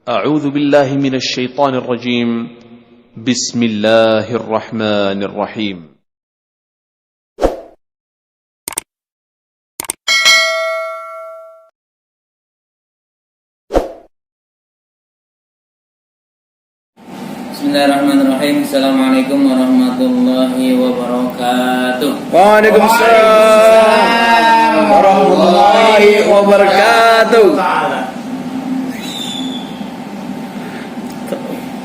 أعوذ بالله من الشيطان الرجيم. بسم الله الرحمن الرحيم. Bismillahirrahmanirrahim. Assalamualaikum warahmatullahi wabarakatuh. Waalaikumsalam warahmatullahi wabarakatuh.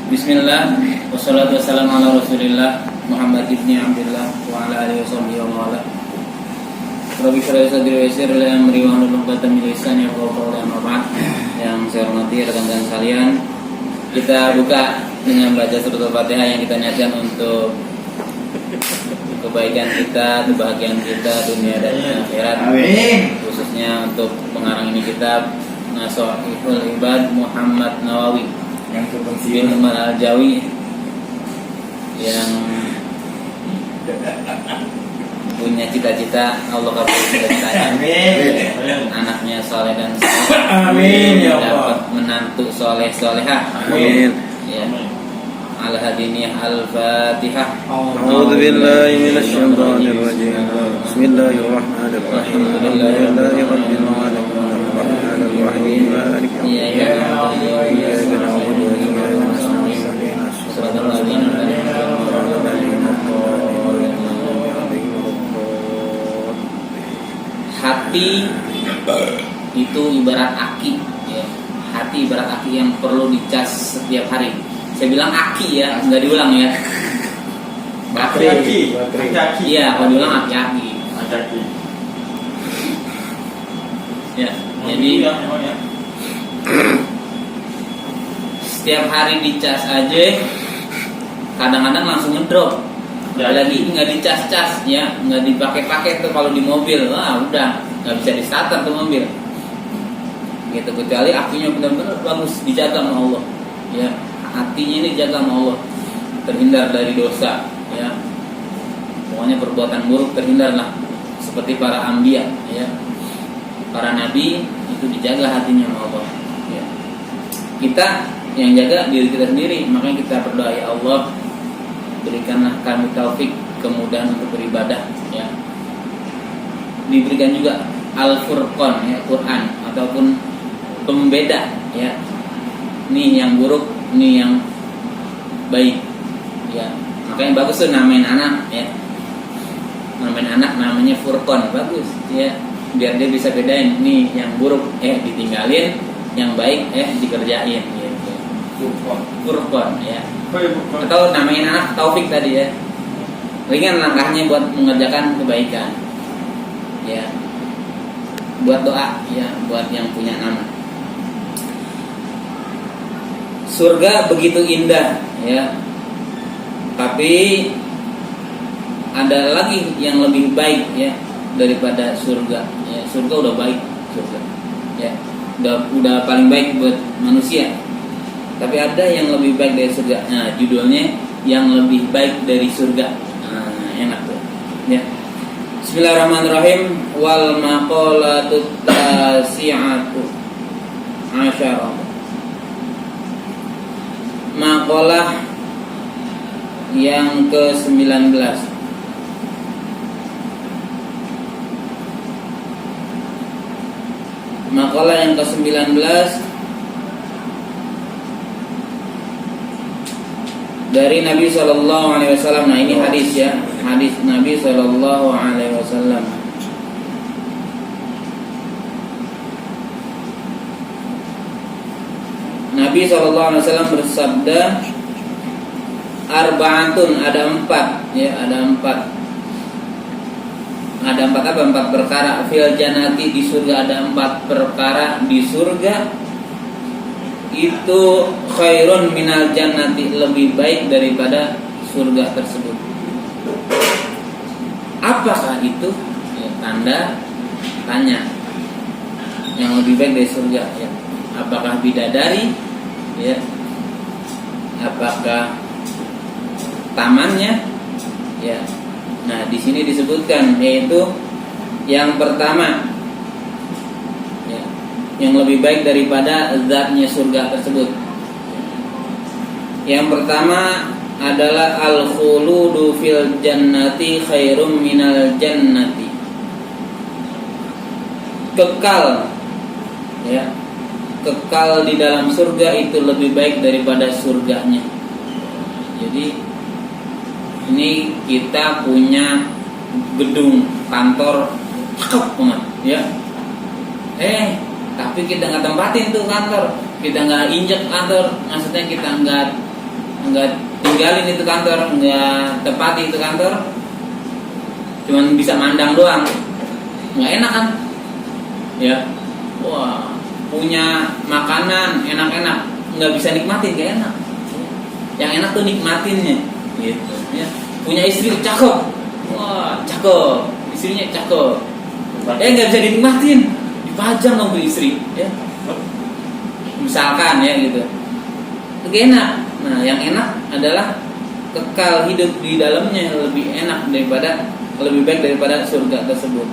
Bismillah, wassalatu wassalamu ala rasulillah Muhammad ibni Abdillah wa ala alihi washabihi wa ala. Rabbi shrah li sadri wa yassir li amri wahlul 'uqdatam min lisani yafqahu qawli. Amma ba'd. Yang saya hormati rekan-rekan sekalian, kita buka dengan baca surat Al-Fatihah yang kita niatkan untuk kebaikan kita, kebahagiaan kita dunia dan akhirat. Amin. Khususnya untuk pengarang ini kitab Nashihul Ibad Muhammad Nawawi Yang bin Umar Al-Jawi yang punya cita-cita Allah kabulkan cita-citanya. Amin. Anaknya soleh dan soleh. Amin ya Allah. Dapat menantu soleh solehah. Amin. Ya. Al-Hadiniyah Al-Fatihah. A'udzu billahi minasyaitonir rajim. Bismillahirrahmanirrahim. Alhamdulillahi rabbil alamin. Arrahmanir rahim. Maliki yaumiddin. Iyyaka na'budu wa iyyaka nasta'in. Shiratal ladzina Hati itu ibarat aki, ya. Hati ibarat aki yang perlu dicas setiap hari. Saya bilang aki ya, nggak diulang ya. Aki. Iya, kalau diulang aki-aki. Ya, jadi setiap hari dicas aja, kadang-kadang langsung ngedrop. Lagi nggak dicas-cas ya, nggak dipakai-pakai tuh kalau di mobil, wah udah nggak bisa di-starter tuh mobil. Gitu, kecuali akinya benar-benar bagus, dijaga sama Allah. Ya, hatinya ini dijaga sama Allah, terhindar dari dosa. Ya, pokoknya perbuatan buruk terhindarlah, seperti para anbiya, ya, para nabi itu dijaga hatinya sama Allah. Ya. Kita yang jaga diri kita sendiri, makanya kita berdoa, ya Allah, berikanlah kami taufik, kemudahan untuk beribadah, ya. Diberikan juga Al-Furqan, ya, Quran ataupun pembeda, ya. Ini yang buruk, ini yang baik, ya. Makanya bagus tuh namain anak, ya. Namain anak namanya Furqan, bagus, ya. Biar dia bisa bedain, ini yang buruk ditinggalin, yang baik dikerjain, gitu. Furqan, ya. Atau namain anak Taufik tadi, ya. Ringan langkahnya buat mengerjakan kebaikan, ya. Buat doa, ya, buat yang punya nama. Surga begitu indah, ya. Tapi ada lagi yang lebih baik, ya, daripada surga. Ya, surga udah baik, surga. Ya, udah paling baik buat manusia. Tapi ada yang lebih baik dari surga. Nah, judulnya yang lebih baik dari surga. Nah, enak tuh. Ya. Bismillahirrahmanirrahim. Wal maqalatut tasi'atu asyara. Maqalah yang ke-19. Maqalah yang ke-19 dari Nabi Sallallahu Alaihi Wasallam. Nah, ini hadis, ya, hadis Nabi Sallallahu Alaihi Wasallam. Nabi Sallallahu Alaihi Wasallam bersabda, arba'atun, ada empat, ya, ada empat apa? Empat perkara fil jannati, di surga ada empat perkara di surga itu khairun minal jannati, lebih baik daripada surga tersebut. Apakah itu? Ya, tanda tanya. Yang lebih baik dari surga, ya. Apakah bidadari? Ya. Apakah tamannya? Ya. Nah, di sini disebutkan, yaitu yang pertama, ya, yang lebih baik daripada zatnya surga tersebut. Yang pertama adalah al-khuludu fil jannati khairum minal jannati. Kekal, ya, kekal di dalam surga itu lebih baik daripada surganya. Jadi ini kita punya gedung kantor cakep banget, ya. Tapi kita nggak tempatin tuh kantor, kita nggak injek kantor, maksudnya kita nggak tinggalin itu kantor, nggak tepati itu kantor, cuman bisa mandang doang, nggak enak kan? Ya, wah, punya makanan enak-enak, nggak bisa nikmatin, nggak enak. Yang enak tuh nikmatinnya, gitu. Ya. Punya istri cakep, wah cakep, istrinya cakep, nggak bisa dinikmatin, dipajang dong tuh istri, ya. Misalkan ya gitu, itu enak. Nah, yang enak adalah kekal hidup di dalamnya lebih enak lebih baik daripada surga tersebut.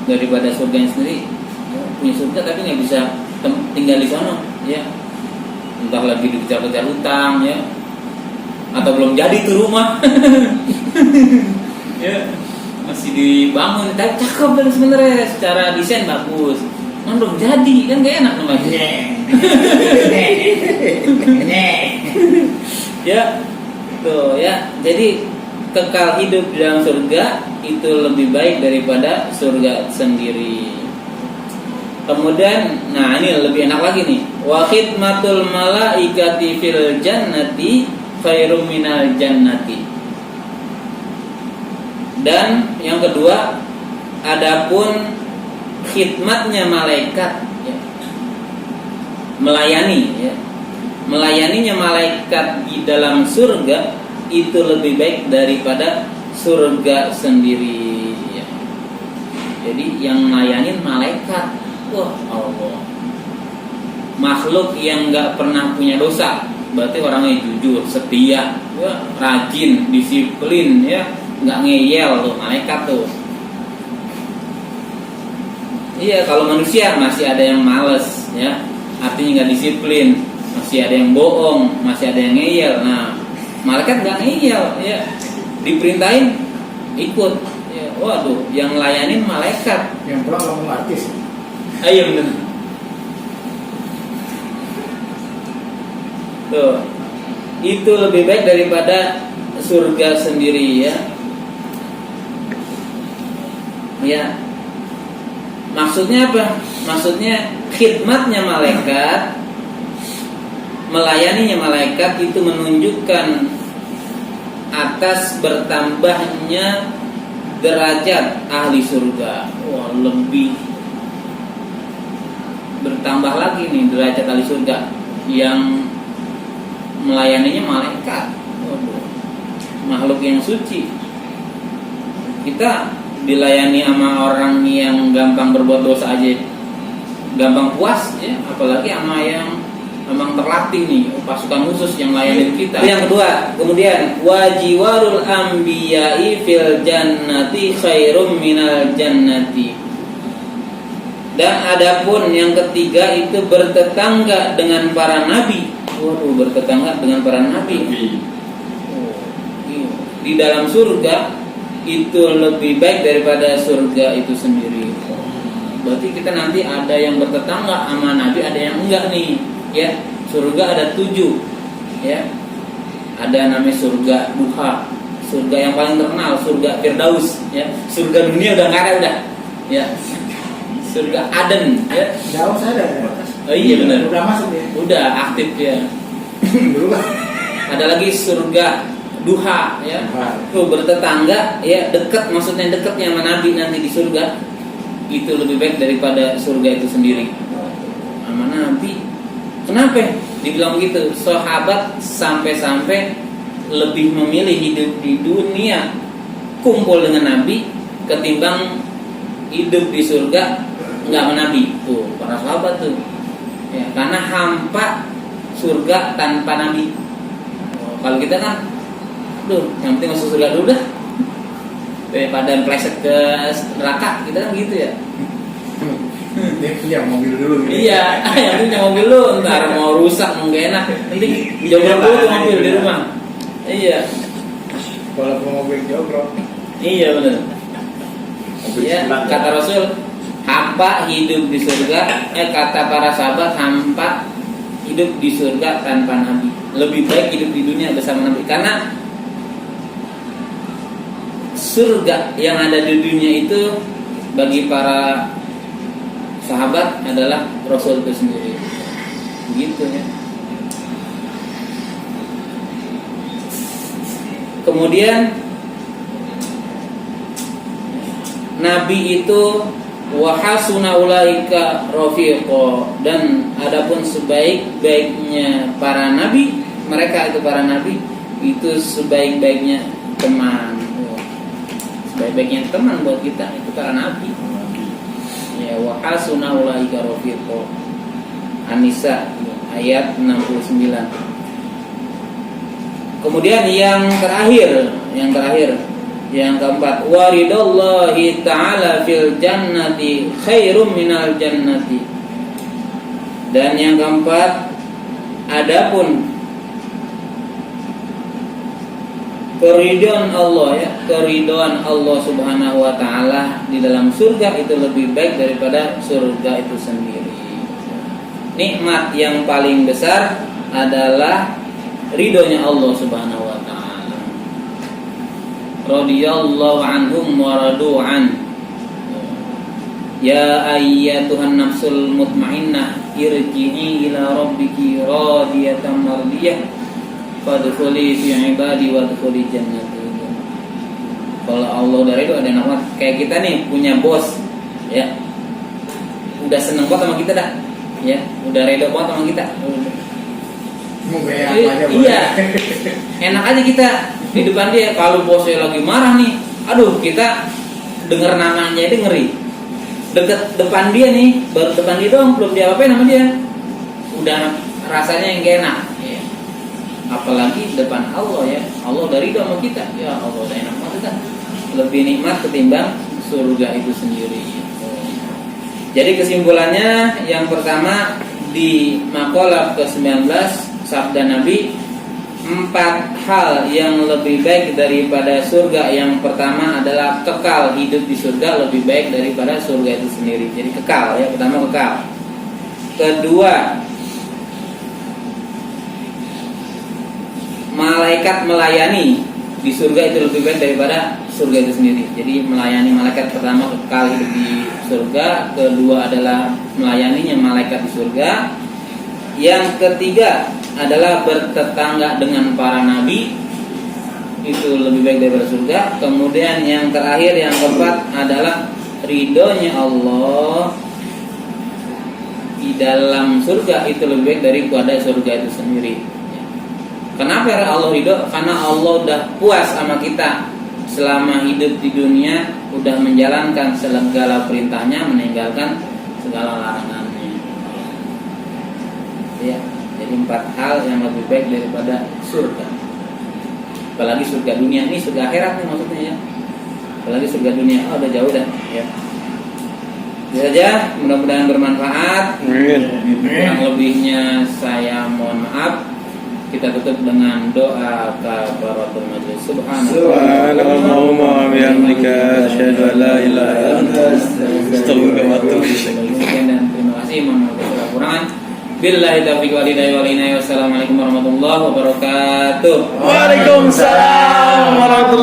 Daripada surganya sendiri, punya surga tapi nggak bisa tinggal di sana, ya. Entah lagi dikejar-kejar utang, ya, atau belum jadi tuh rumah, ya, masih dibangun, tapi cakep dan sebenarnya secara desain bagus. Belum jadi kan gak enak namanya. Ya, tuh ya. Jadi kekal hidup di dalam surga itu lebih baik daripada surga sendiri. Kemudian, nah ini lebih enak lagi nih. Wa khidmatul malaikati fil jannati khairum minal jannati. Dan yang kedua, adapun khidmatnya malaikat, ya, melayaninya malaikat di dalam surga itu lebih baik daripada surga sendiri, ya. Jadi yang melayanin malaikat, wah Allah, makhluk yang nggak pernah punya dosa, berarti orangnya jujur, setia, ya, rajin, disiplin, ya, nggak ngeyel tuh malaikat tuh. Iya, kalau manusia masih ada yang males, ya, artinya nggak disiplin, masih ada yang bohong, masih ada yang ngeyel. Nah, malaikat nggak ngeyel, ya, diperintahin ikut. Ya, waduh, yang ngelayanin malaikat. Yang pulang ngomong artis. Iya benar. Tuh, itu lebih baik daripada surga sendiri, ya. Ya. Maksudnya apa? Maksudnya khidmatnya malaikat, melayaninya malaikat itu menunjukkan atas bertambahnya derajat ahli surga. Wah, lebih bertambah lagi nih derajat ahli surga yang melayaninya malaikat. Waduh, makhluk yang suci. Kita dilayani sama orang yang gampang berbuat dosa aja gampang puas, ya, apalagi sama yang memang terlatih nih, pasukan khusus yang layanin kita. Yang kedua, kemudian wajiwarul anbiya'i fil jannati khairum minal jannati. Dan adapun yang ketiga itu bertetangga dengan para nabi. Waduh, bertetangga dengan para nabi. Di dalam surga itu lebih baik daripada surga itu sendiri. Berarti kita nanti ada yang bertetangga sama nabi, ada yang enggak nih, ya. Surga ada 7, ya. Ada namanya surga duha, surga yang paling terkenal, surga Firdaus, ya. Surga dunia udah nggak ada, udah, ya. Surga Aden, ya. Jauh saya ada. Oh iya benar. Udah masuk ya. Udah aktif ya. Dulu lah. Ada lagi surga duha, ya. Tuh bertetangga, ya, dekat, maksudnya dekatnya sama nabi nanti di surga itu lebih baik daripada surga itu sendiri. Sama nabi. Kenapa dibilang begitu? Sahabat sampai-sampai lebih memilih hidup di dunia kumpul dengan nabi ketimbang hidup di surga nggak menabi. Tuh para sahabat tuh, ya, karena hampa surga tanpa nabi. Kalau kita kan, yang penting masuk surga dulu dah, daripada pleset ke neraka, kita kan gitu ya. dia punya mobil dulu gitu. Iya, yang punya mobil lu ntar mau rusak mau gak enak, nanti jogrok dulu tuh mobil di rumah. Iya, Walaupun mobil jogrok. iya benar. Mobil Ya, sebelah. kata Rasul, hampa hidup di surga. Kata para sahabat, hampa hidup di surga tanpa nabi. Lebih baik hidup di dunia bersama nabi, karena surga yang ada di dunia itu bagi para sahabat adalah Rasul itu sendiri. Begitu ya. Kemudian Nabi itu wahasuna ulaika rafiqo, dan adapun sebaik-baiknya para nabi, mereka itu para nabi itu sebaik-baiknya teman. Sebaik-baiknya teman buat kita itu para nabi. Ya, wahasuna ulaika rafiqo. An-Nisa ayat 69. Kemudian yang terakhir, yang keempat, waridallahi ta'ala fil jannati khairum minal jannati. Dan yang keempat, adapun keridhaan Allah, ya, keridhaan Allah Subhanahu wa taala di dalam surga itu lebih baik daripada surga itu sendiri. Nikmat yang paling besar adalah ridhonya Allah Subhanahu wa taala. Radhiyallahu anhum wa radu an. Ya ayyatuhan nafsul mutmainnah irji'i ila rabbiki radiyatan mardiyah fadkhuli fi ibadi wadkhuli jannati. Kalau Allah dari itu ada nama kayak kita nih punya bos, ya. Udah seneng banget sama kita dah. Ya, udah ridho banget sama kita. Mau gaya apa aja boleh. Iya. Enak aja kita di depan dia. Kalau bosnya lagi marah nih, aduh, kita dengar namanya itu ngeri. Deket depan dia nih, baru depan dia doang, belum dia apa nama dia, udah rasanya yang gak enak. Ya. Apalagi depan Allah, ya. Allah dari itu sama kita, ya Allah udah enak banget kan. Lebih nikmat ketimbang surga itu sendiri. Jadi kesimpulannya, yang pertama di maqalah ke-19 sabda Nabi, 4 hal yang lebih baik daripada surga. Yang pertama adalah kekal hidup di surga lebih baik daripada surga itu sendiri. Jadi kekal, ya, pertama kekal. Kedua, malaikat melayani di surga itu lebih baik daripada surga itu sendiri. Jadi melayani malaikat, pertama kekal hidup di surga, kedua adalah melayaninya malaikat di surga. Yang ketiga adalah bertetangga dengan para nabi, itu lebih baik daripada surga. Kemudian yang terakhir, yang keempat adalah ridhonya Allah di dalam surga itu lebih baik daripada surga itu sendiri. Kenapa Allah ridho? Karena Allah udah puas sama kita selama hidup di dunia, udah menjalankan segala perintahnya, meninggalkan segala larangannya. Ya, jadi 4 hal yang lebih baik daripada surga. Apalagi surga dunia, ini surga akhirat nih maksudnya, ya. Apalagi surga dunia, oh udah jauh dah, ya. Itu saja, mudah-mudahan bermanfaat. Kurang lebihnya saya mohon maaf. Kita tutup dengan doa kafaratul majlis. Subhanallahumma wa bihamdika asyhadu an la ilaha illa anta astaghfiruka wa atubu ilaik. Dan terima kasih, mohon maaf segala kekurangan. Billahi taufiq wal hidayah wal inayah. Wassalamualaikum warahmatullahi wabarakatuh. Waalaikumsalam warahmatullahi